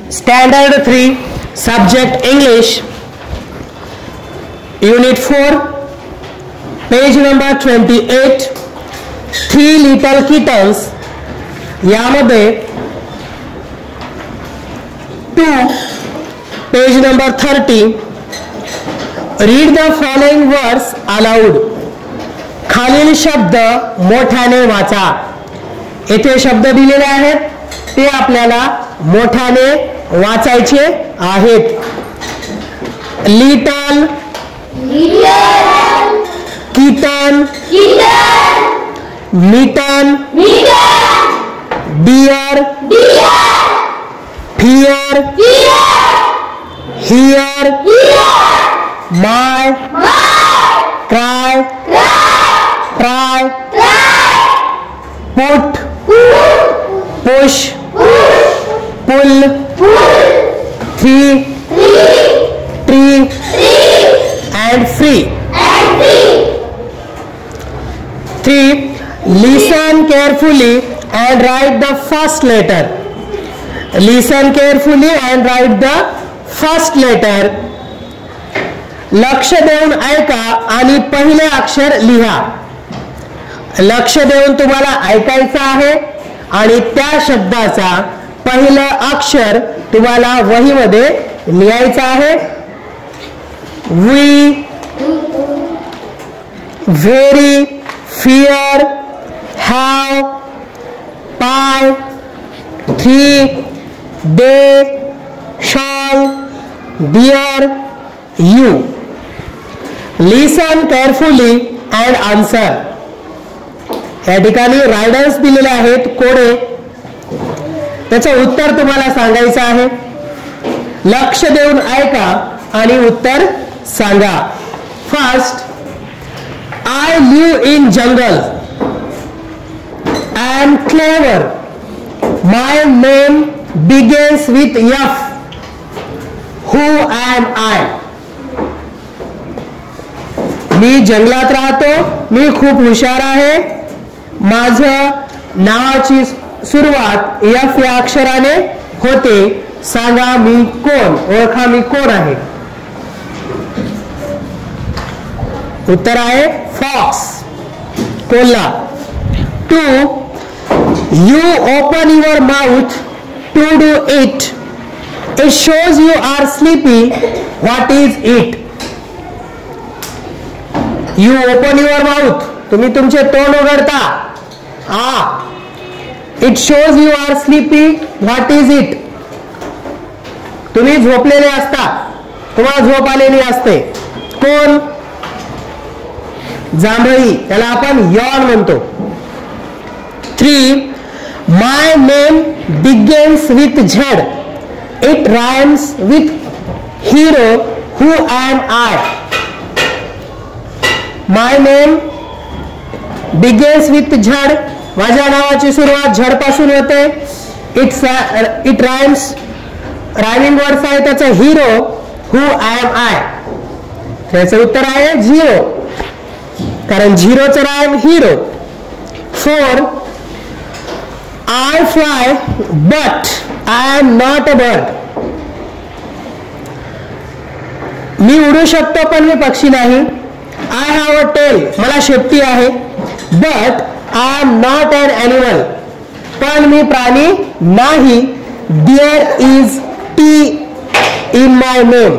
Standard 3, Subject English, Unit 4, page number 28, 3 Little Kittens. यामध्ये 2, page number 30. Read the following words aloud. खालील शब्द मोठ्याने वाचा. येथे शब्द दिलेले आहेत ते आपल्याला मोठ्याने वाचायचे आहेत. Little, kitten, mitten, dear, fear, here, my, try, try, put, push, pull, three, tree and free. 3. Listen carefully and write the first letter. Listen carefully and write the first letter. लक्ष देऊन ऐका आणि पहिले अक्षर लिहा. लक्ष देऊन तुम्हाला ऐकायचं आहे आणि त्या शब्दाचा पहिलं अक्षर तुम्हाला वहीमध्ये लिहायचं आहे. We, very, fear, have, pie, 3, they, shall, dear, you. Listen carefully and answer. या ठिकाणी रायडर्स दिलेले आहेत कोडे. त्याचं उत्तर तुम्हाला सांगायचं आहे. लक्ष देऊन ऐका आणि उत्तर सांगा. First, I live in jungle. I am clever. My name begins with F. Who am I? मी जंगलात राहतो. मी खूप हुशार आहे. माझं नावाची सुरुवात F या अक्षराने होते. सांगा मी कोण, ओळखा मी कोण आहे. उत्तर आहे फॉक्स, कोल्हा. 2, you open your mouth to do it. It shows you are sleepy. What is it? You open your mouth. तुम्ही तुमचे तोंड उघडता. It shows you are sleepy. What is it? तुम्ही झोपलेले असता. तुम्हाला झोप आलेली असते. कोण? जांभळी, त्याला आपण यॉन म्हणतो. 3, my name begins with Z. It rhymes with hero. Who am I? My name begins with Z. माझ्या नावाची सुरुवात झड पासून होते. It rhymes, रायमिंग वर्ड्स आहे त्याचा हिरो. Who am I? त्याचं उत्तर आहे 0, कारण झिरोचं rhyme hero. 4, I fly but I am not a bird. मी उडू शकतो पण मी पक्षी नाही. I have a tail. मला शेपटी आहे. But I am not an animal. पण मी प्राणी नाही. There is T in my name.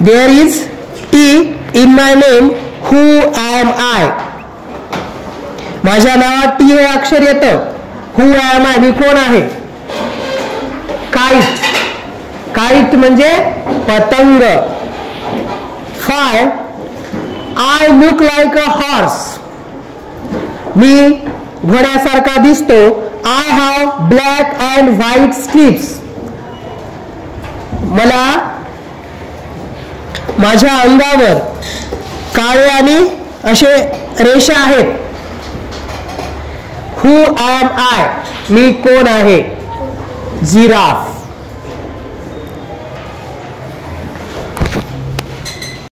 There is T in my name. Who am I? माझ्या नावात T हे अक्षर येतं. Who am I? मी कोण आहे? काईट, काईट म्हणजे पतंग. 5, I look like a horse. मी घोड्यासारखा दिसतो. I have black and white stripes. मला माझ्या अंगावर काळे आणि असे रेषा आहेत. Who am I? मी कोण आहे? जिराफ.